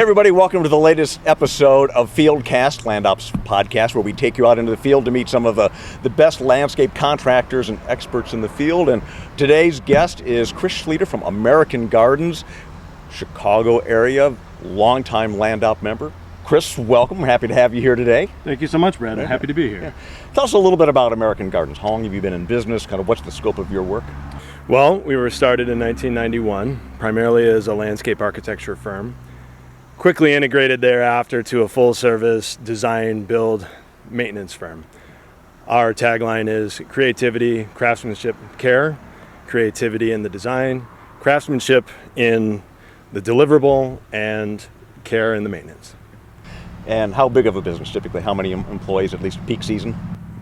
Everybody, welcome to the latest episode of FieldCast, LandOpt's podcast, where we take you out into the field to meet some of the best landscape contractors and experts in the field. And today's guest is Chris Schlieder from American Gardens, Chicago area, longtime LandOpt member. Chris, welcome. We're happy to have you here today. Thank you so much, Brad. I'm happy to be here. Yeah. Tell us a little bit about American Gardens. How long have you been in business? Kind of what's the scope of your work? Well, we were started in 1991, primarily as a landscape architecture firm. Quickly integrated thereafter to a full-service design, build, maintenance firm. Our tagline is creativity, craftsmanship, care, creativity in the design, craftsmanship in the deliverable, and care in the maintenance. And how big of a business typically? How many employees, at least peak season?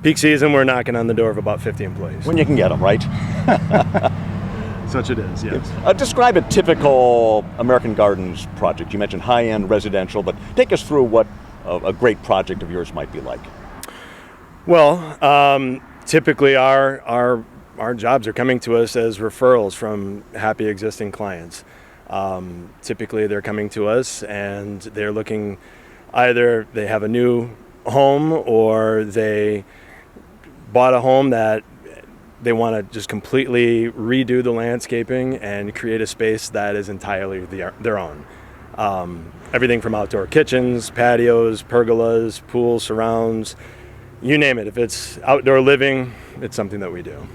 Peak season, we're knocking on the door of about 50 employees. When you can get them, right? Such it is, yes. Describe a typical American Gardens project. You mentioned high-end residential, but take us through what a great project of yours might be like. Well, typically our jobs are coming to us as referrals from happy existing clients. Typically they're coming to us and they're looking, either they have a new home or they bought a home that they want to just completely redo the landscaping and create a space that is entirely their own. Everything from outdoor kitchens, patios, pergolas, pools, surrounds, you name it. If it's outdoor living, it's something that we do.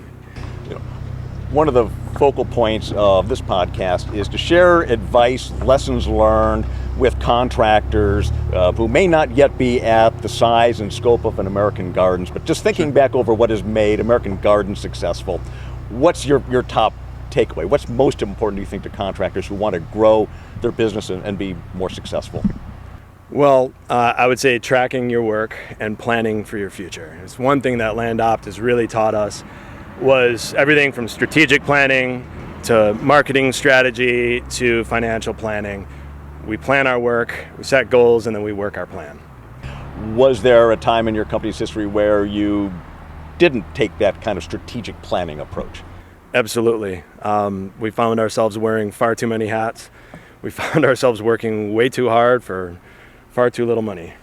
One of the focal points of this podcast is to share advice, lessons learned with contractors who may not yet be at the size and scope of an American Gardens, but just thinking back over what has made American Gardens successful. What's your top takeaway? What's most important, do you think, to contractors who want to grow their business and be more successful? Well, I would say tracking your work and planning for your future. It's one thing that LandOpt has really taught us, was everything from strategic planning to marketing strategy to financial planning. We plan our work, we set goals, and then we work our plan. Was there a time in your company's history where you didn't take that kind of strategic planning approach? Absolutely. We found ourselves wearing far too many hats. We found ourselves working way too hard for far too little money.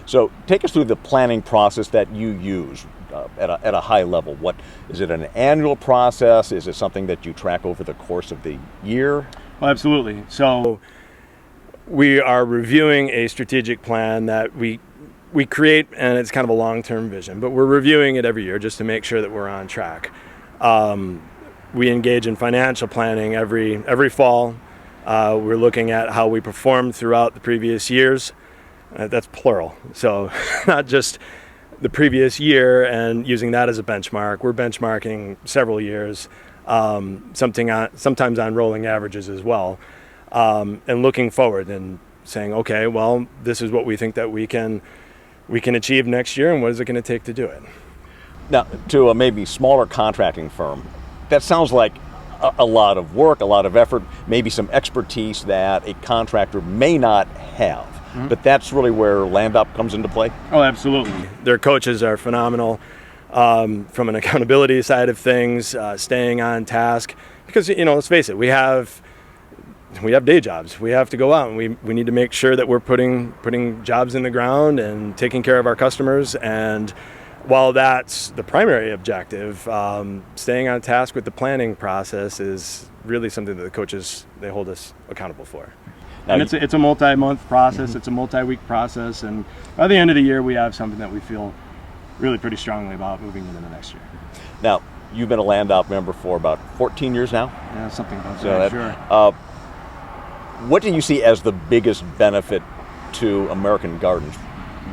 So take us through the planning process that you use at a high level. What is it, an annual process? Is it something that you track over the course of the year? Well, absolutely. So we are reviewing a strategic plan that we create, and it's kind of a long-term vision, but we're reviewing it every year just to make sure that we're on track. We engage in financial planning every fall. We're looking at how we performed throughout the previous years. That's plural. So not just the previous year and using that as a benchmark. We're benchmarking several years, sometimes on rolling averages as well, and looking forward and saying, okay, well, this is what we think that we can achieve next year, and what is it going to take to do it? Now, to a maybe smaller contracting firm, that sounds like a lot of work, a lot of effort, maybe some expertise that a contractor may not have. Mm-hmm. But that's really where LandOpt comes into play? Oh, absolutely. Their coaches are phenomenal from an accountability side of things, staying on task. Because, let's face it, we have day jobs. We have to go out, and we need to make sure that we're putting jobs in the ground and taking care of our customers. And while that's the primary objective, staying on task with the planning process is really something that the coaches, they hold us accountable for. And it's a multi-month process, mm-hmm. It's a multi-week process, and by the end of the year we have something that we feel really pretty strongly about moving into the next year. Now, you've been a LandOpt member for about 14 years now? Yeah, something about that, sure. What do you see as the biggest benefit to American Gardens?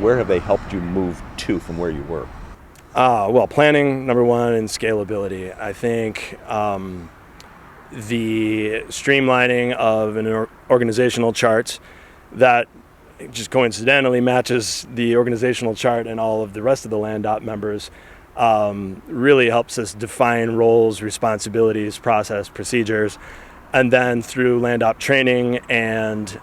Where have they helped you move to from where you were? Well, planning, number one, and scalability. I think the streamlining of an organizational chart that just coincidentally matches the organizational chart and all of the rest of the LandOpt members really helps us define roles, responsibilities, process, procedures. And then through LandOpt training and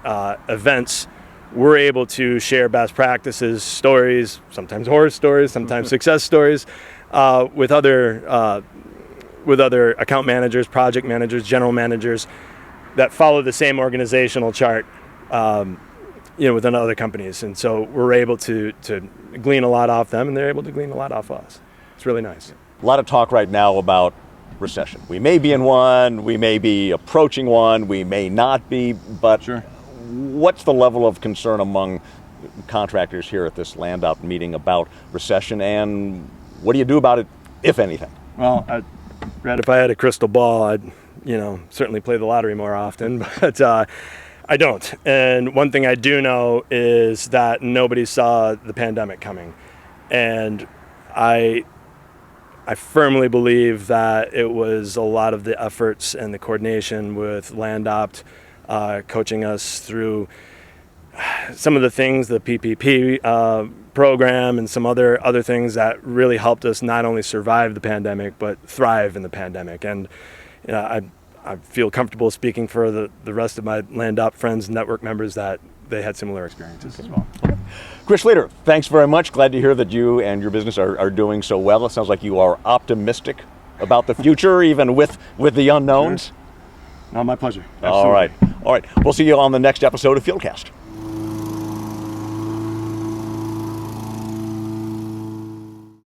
events, we're able to share best practices, stories, sometimes horror stories, sometimes success stories, with other account managers, project managers, general managers that follow the same organizational chart within other companies. And so we're able to glean a lot off them, and they're able to glean a lot off us. It's really nice. A lot of talk right now about recession. We may be in one, we may be approaching one, we may not be, but Sure. What's the level of concern among contractors here at this LandOpt meeting about recession, and what do you do about it, if anything? Well, Brad, if I had a crystal ball, I'd certainly play the lottery more often, but I don't. And one thing I do know is that nobody saw the pandemic coming, and I firmly believe that it was a lot of the efforts and the coordination with LandOpt coaching us through some of the things, the PPP program and some other things that really helped us not only survive the pandemic, but thrive in the pandemic. And I feel comfortable speaking for the rest of my LandOpt friends and network members that they had similar experiences as well. Chris Leader, thanks very much. Glad to hear that you and your business are doing so well. It sounds like you are optimistic about the future, even with the unknowns. Sure. No, my pleasure. Absolutely. All right. We'll see you on the next episode of FieldCast.